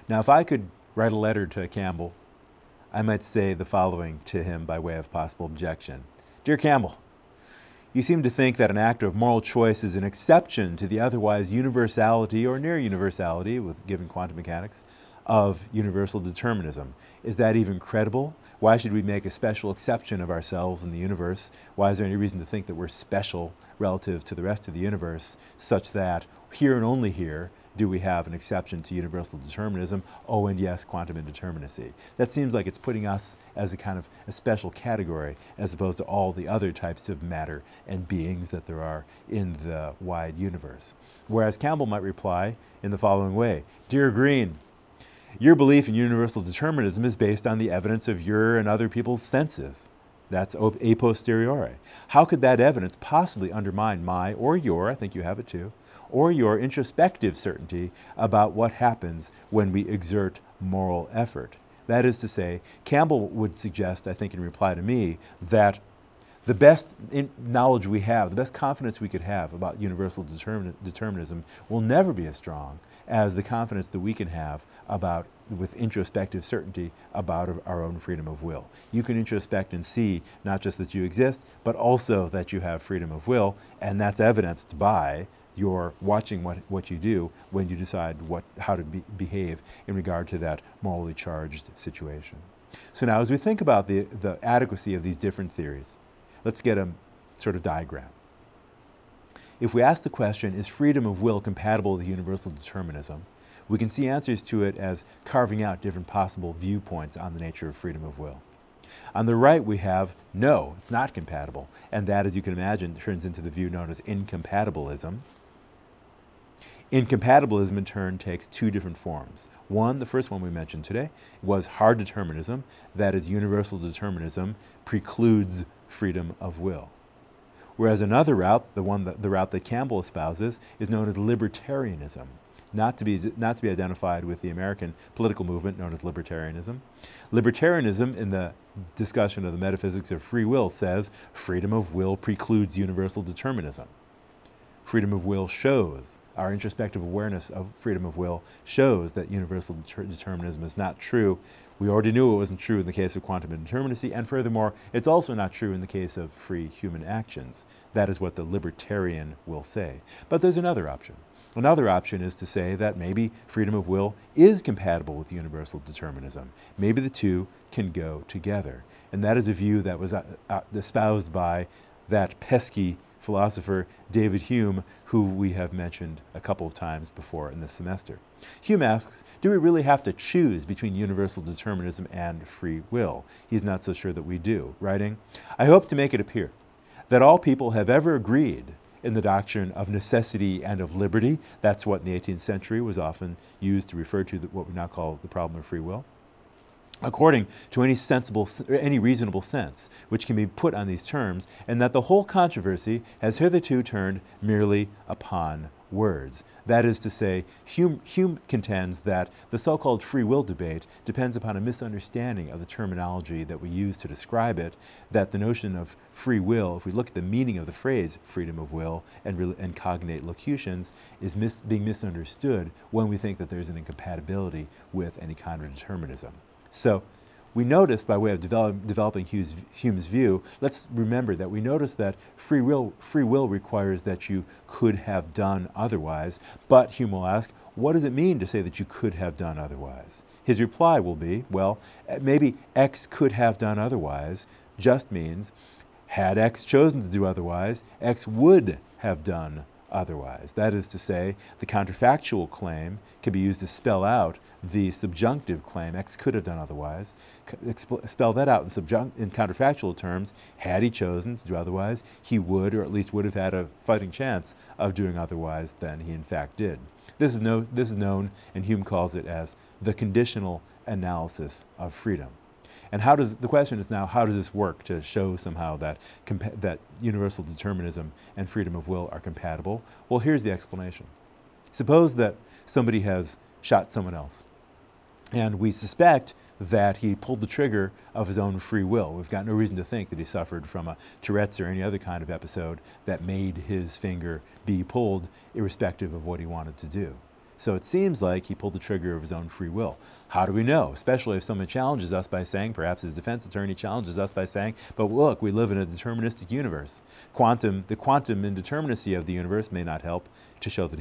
Now, if I could write a letter to Campbell, I might say the following to him by way of possible objection. Dear Campbell, you seem to think that an act of moral choice is an exception to the otherwise universality or near universality, with given quantum mechanics, of universal determinism. Is that even credible? Why should we make a special exception of ourselves in the universe? Why is there any reason to think that we're special relative to the rest of the universe, such that here and only here do we have an exception to universal determinism? Oh, and yes, quantum indeterminacy. That seems like it's putting us as a kind of a special category as opposed to all the other types of matter and beings that there are in the wide universe. Whereas Campbell might reply in the following way. Dear Green, your belief in universal determinism is based on the evidence of your and other people's senses. That's a posteriori. How could that evidence possibly undermine my or your, I think you have it too, or your introspective certainty about what happens when we exert moral effort? That is to say, Campbell would suggest, I think in reply to me, that the best knowledge we have, the best confidence we could have about universal determinism will never be as strong as the confidence that we can have about, with introspective certainty, about our own freedom of will. You can introspect and see not just that you exist, but also that you have freedom of will, and that's evidenced by your watching what you do when you decide how to behave in regard to that morally charged situation. So now as we think about the adequacy of these different theories, let's get a sort of diagram. If we ask the question, is freedom of will compatible with universal determinism, we can see answers to it as carving out different possible viewpoints on the nature of freedom of will. On the right we have, no, it's not compatible, and that, as you can imagine, turns into the view known as incompatibilism. Incompatibilism, in turn, takes two different forms. One, the first one we mentioned today, was hard determinism, that is, universal determinism precludes freedom of will. Whereas another route, the route that Campbell espouses, is known as libertarianism, not to be identified with the American political movement known as libertarianism. Libertarianism, in the discussion of the metaphysics of free will, says freedom of will precludes universal determinism. Freedom of will shows, our introspective awareness of freedom of will shows that universal determinism is not true. We already knew it wasn't true in the case of quantum indeterminacy, and furthermore, it's also not true in the case of free human actions. That is what the libertarian will say. But there's another option. Another option is to say that maybe freedom of will is compatible with universal determinism. Maybe the two can go together. And that is a view that was espoused by that pesky philosopher David Hume, who we have mentioned a couple of times before in this semester. Hume asks, do we really have to choose between universal determinism and free will? He's not so sure that we do, writing, I hope to make it appear that all people have ever agreed in the doctrine of necessity and of liberty. That's what in the 18th century was often used to refer to what we now call the problem of free will, according to any reasonable sense which can be put on these terms, and that the whole controversy has hitherto turned merely upon words. That is to say, Hume contends that the so-called free will debate depends upon a misunderstanding of the terminology that we use to describe it, that the notion of free will, if we look at the meaning of the phrase freedom of will and cognate locutions, is being misunderstood when we think that there's an incompatibility with any kind of determinism. So we noticed, by way of developing Hume's view, let's remember that we noticed that free will requires that you could have done otherwise, but Hume will ask, what does it mean to say that you could have done otherwise? His reply will be, well, maybe X could have done otherwise just means, had X chosen to do otherwise, X would have done otherwise. That is to say, the counterfactual claim can be used to spell out the subjunctive claim, X could have done otherwise. Spell that out in counterfactual terms, had he chosen to do otherwise, he would, or at least would have had a fighting chance of doing otherwise than he in fact did. This is known, and Hume calls it as the conditional analysis of freedom. And the question is now, how does this work to show somehow that universal determinism and freedom of will are compatible? Well, here's the explanation. Suppose that somebody has shot someone else, and we suspect that he pulled the trigger of his own free will. We've got no reason to think that he suffered from a Tourette's or any other kind of episode that made his finger be pulled irrespective of what he wanted to do. So it seems like he pulled the trigger of his own free will. How do we know? Especially if someone challenges us by saying, perhaps his defense attorney challenges us by saying, but look, we live in a deterministic universe. The quantum indeterminacy of the universe may not help to show that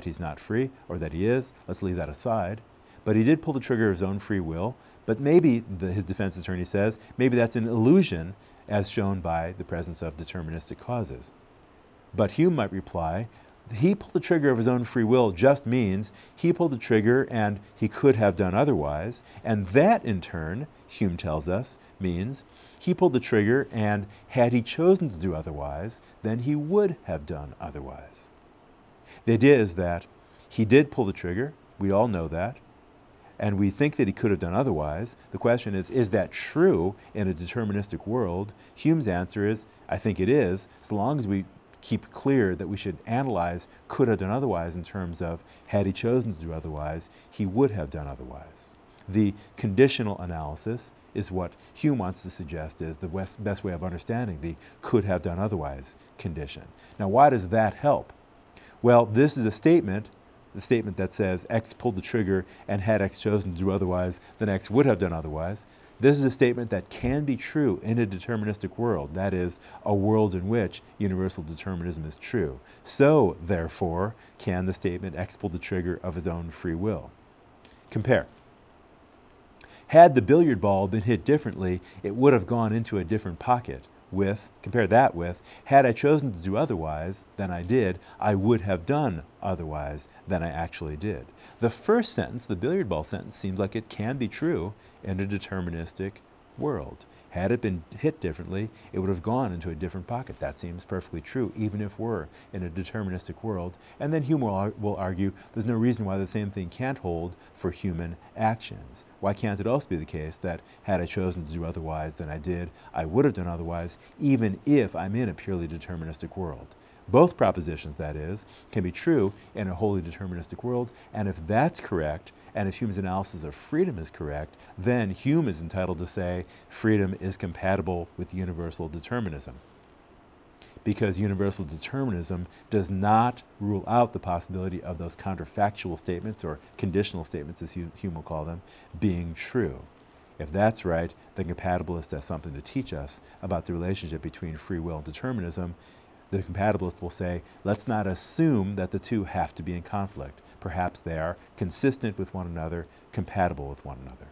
he's not free, or that he is. Let's leave that aside. But he did pull the trigger of his own free will. But maybe, his defense attorney says, maybe that's an illusion as shown by the presence of deterministic causes. But Hume might reply, he pulled the trigger of his own free will just means he pulled the trigger and he could have done otherwise. And that, in turn, Hume tells us, means he pulled the trigger and had he chosen to do otherwise, then he would have done otherwise. The idea is that he did pull the trigger. We all know that. And we think that he could have done otherwise. The question is that true in a deterministic world? Hume's answer is, I think it is, so long as we keep clear that we should analyze could have done otherwise in terms of had he chosen to do otherwise, he would have done otherwise. The conditional analysis is what Hume wants to suggest is the best way of understanding the could have done otherwise condition. Now, why does that help? Well, this is a statement, the statement that says X pulled the trigger and had X chosen to do otherwise, then X would have done otherwise. This is a statement that can be true in a deterministic world, that is, a world in which universal determinism is true. So, therefore, can the statement X pulled the trigger of his own free will. Compare. Had the billiard ball been hit differently, it would have gone into a different pocket. Compare that with, had I chosen to do otherwise than I did, I would have done otherwise than I actually did. The first sentence, the billiard ball sentence, seems like it can be true in a deterministic world. Had it been hit differently, it would have gone into a different pocket. That seems perfectly true, even if we're in a deterministic world. And then Hume will argue there's no reason why the same thing can't hold for human actions. Why can't it also be the case that had I chosen to do otherwise than I did, I would have done otherwise, even if I'm in a purely deterministic world? Both propositions, that is, can be true in a wholly deterministic world, and if that's correct, and if Hume's analysis of freedom is correct, then Hume is entitled to say freedom is compatible with universal determinism. Because universal determinism does not rule out the possibility of those counterfactual statements, or conditional statements as Hume will call them, being true. If that's right, then compatibilist has something to teach us about the relationship between free will and determinism. The compatibilist will say, let's not assume that the two have to be in conflict. Perhaps they are consistent with one another, compatible with one another.